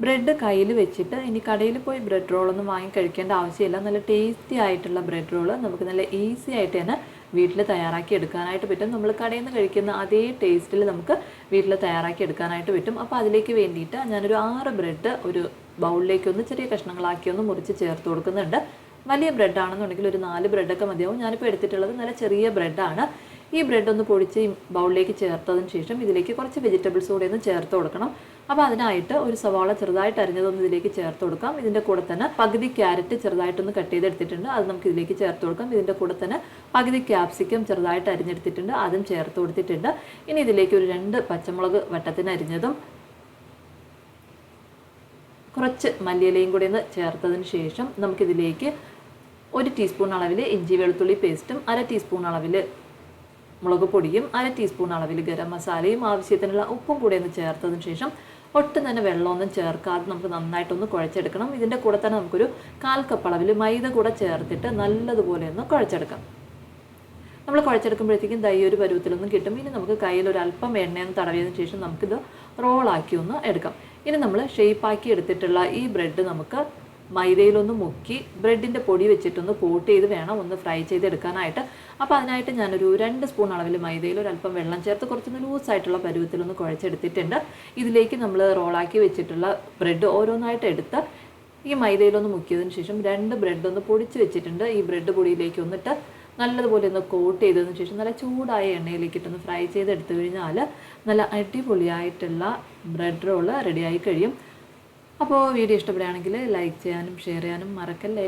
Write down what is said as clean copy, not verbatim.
Bread കയ്യിൽ വെച്ചിട്ട് ഇനി കടയിൽ പോയി ബ്രെഡ് റോളൊന്നും വാങ്ങി കഴിക്കേണ്ട ആവശ്യമില്ല. നല്ല ടേസ്റ്റി ആയിട്ടുള്ള ബ്രെഡ് റോള് നമുക്ക് നല്ല ഈസി ആയിട്ട് തന്നെ വീട്ടിൽ തയ്യാറാക്കി എടുക്കാനായിട്ട് പറ്റും. നമ്മൾ കടയിൽ നിന്ന് കഴിക്കുന്ന അതേ ടേസ്റ്റിൽ നമുക്ക് വീട്ടിൽ തയ്യാറാക്കി എടുക്കാനായിട്ട് പറ്റും. അപ്പോൾ അതിലേക്ക് വേണ്ടിയിട്ട് ഞാനൊരു 6 ബ്രെഡ് ഒരു ബൗളിലേക്ക് ഒന്ന് ചെറിയ കഷ്ണങ്ങളാക്കി ഒന്ന് മുറിച്ച് ചേർത്ത് കൊടുക്കുന്നുണ്ട്. വലിയ ബ്രെഡ് ആണെന്നുണ്ടെങ്കിൽ ഒരു 4 ബ്രെഡൊക്കെ മതിയാവും. ഞാനിപ്പോൾ എടുത്തിട്ടുള്ളത് നല്ല ചെറിയ ബ്രെഡാണ്. ഈ ബ്രെഡ് ഒന്ന് പൊടിച്ച് ബൗളിലേക്ക് ചേർത്തതിന് ശേഷം ഇതിലേക്ക് കുറച്ച് വെജിറ്റബിൾസ് കൂടെ ഒന്ന് ചേർത്ത് കൊടുക്കണം. അപ്പോൾ അതിനായിട്ട് ഒരു സവാള ചെറുതായിട്ട് അരിഞ്ഞതൊന്ന് ഇതിലേക്ക് ചേർത്ത് കൊടുക്കാം. ഇതിൻ്റെ കൂടെ തന്നെ പകുതി ക്യാരറ്റ് ചെറുതായിട്ടൊന്ന് കട്ട് ചെയ്തെടുത്തിട്ടുണ്ട്, അത് നമുക്ക് ഇതിലേക്ക് ചേർത്ത് കൊടുക്കാം. ഇതിൻ്റെ കൂടെ തന്നെ പകുതി ക്യാപ്സിക്കം ചെറുതായിട്ട് അരിഞ്ഞെടുത്തിട്ടുണ്ട്, അതും ചേർത്ത് കൊടുത്തിട്ടുണ്ട്. ഇനി ഇതിലേക്ക് ഒരു 2 പച്ചമുളക് വട്ടത്തിന് അരിഞ്ഞതും കുറച്ച് മല്ലിയിലയും കൂടി ഒന്ന് ചേർത്തതിന് ശേഷം നമുക്കിതിലേക്ക് 1 ടീസ്പൂൺ അളവിൽ ഇഞ്ചി വെളുത്തുള്ളി പേസ്റ്റും 1/2 ടീസ്പൂൺ അളവിൽ മുളക് പൊടിയും 1/2 ടീസ്പൂൺ അളവിൽ ഗരം മസാലയും ആവശ്യത്തിനുള്ള ഉപ്പും കൂടി ഒന്ന് ചേർത്തതിന് ശേഷം ഒട്ടും തന്നെ വെള്ളമൊന്നും ചേർക്കാതെ നമുക്ക് നന്നായിട്ടൊന്ന് കുഴച്ചെടുക്കണം. ഇതിൻ്റെ കൂടെ തന്നെ നമുക്കൊരു 1/4 കപ്പ് അളവിൽ മൈദ കൂടെ ചേർത്തിട്ട് നല്ലതുപോലെ ഒന്ന് കുഴച്ചെടുക്കാം. നമ്മൾ കുഴച്ചെടുക്കുമ്പോഴത്തേക്കും ഈ ഒരു പരുവത്തിലൊന്നും കിട്ടും. ഇനി നമുക്ക് കയ്യിൽ ഒരു അല്പം എണ്ണയൊന്ന് തടവിയതിന് ശേഷം നമുക്കിത് റോളാക്കി ഒന്ന് എടുക്കാം. ഇനി നമ്മൾ ഷേപ്പാക്കി എടുത്തിട്ടുള്ള ഈ ബ്രെഡ് നമുക്ക് മൈദയിലൊന്ന് മുക്കി ബ്രെഡിൻ്റെ പൊടി വെച്ചിട്ടൊന്ന് കോട്ട് ചെയ്ത് വേണം ഒന്ന് ഫ്രൈ ചെയ്തെടുക്കാനായിട്ട്. അപ്പോൾ അതിനായിട്ട് ഞാനൊരു 2 സ്പൂൺ അളവിൽ മൈദയിൽ ഒരു അല്പം വെള്ളം ചേർത്ത് കുറച്ചൊന്ന് ലൂസായിട്ടുള്ള പരുവത്തിലൊന്ന് കുഴച്ചെടുത്തിട്ടുണ്ട്. ഇതിലേക്ക് നമ്മൾ റോളാക്കി വെച്ചിട്ടുള്ള ബ്രെഡ് ഓരോന്നായിട്ട് എടുത്ത് ഈ മൈദയിലൊന്ന് മുക്കിയതിന് ശേഷം 2 ബ്രെഡ് ഒന്ന് പൊടിച്ച് വെച്ചിട്ടുണ്ട്. ഈ ബ്രെഡ് പൊടിയിലേക്ക് ഒന്നിട്ട് നല്ലതുപോലെ ഒന്ന് കോട്ട് ചെയ്തതിന് ശേഷം നല്ല ചൂടായ എണ്ണയിലേക്ക് ഇട്ടൊന്ന് ഫ്രൈ ചെയ്തെടുത്തു കഴിഞ്ഞാൽ നല്ല അടിപൊളിയായിട്ടുള്ള ബ്രെഡ് റോള് റെഡിയായി കഴിയും. അപ്പോൾ വീഡിയോ ഇഷ്ടപ്പെടുകയാണെങ്കിൽ ലൈക്ക് ചെയ്യാനും ഷെയർ ചെയ്യാനും മറക്കല്ലേ.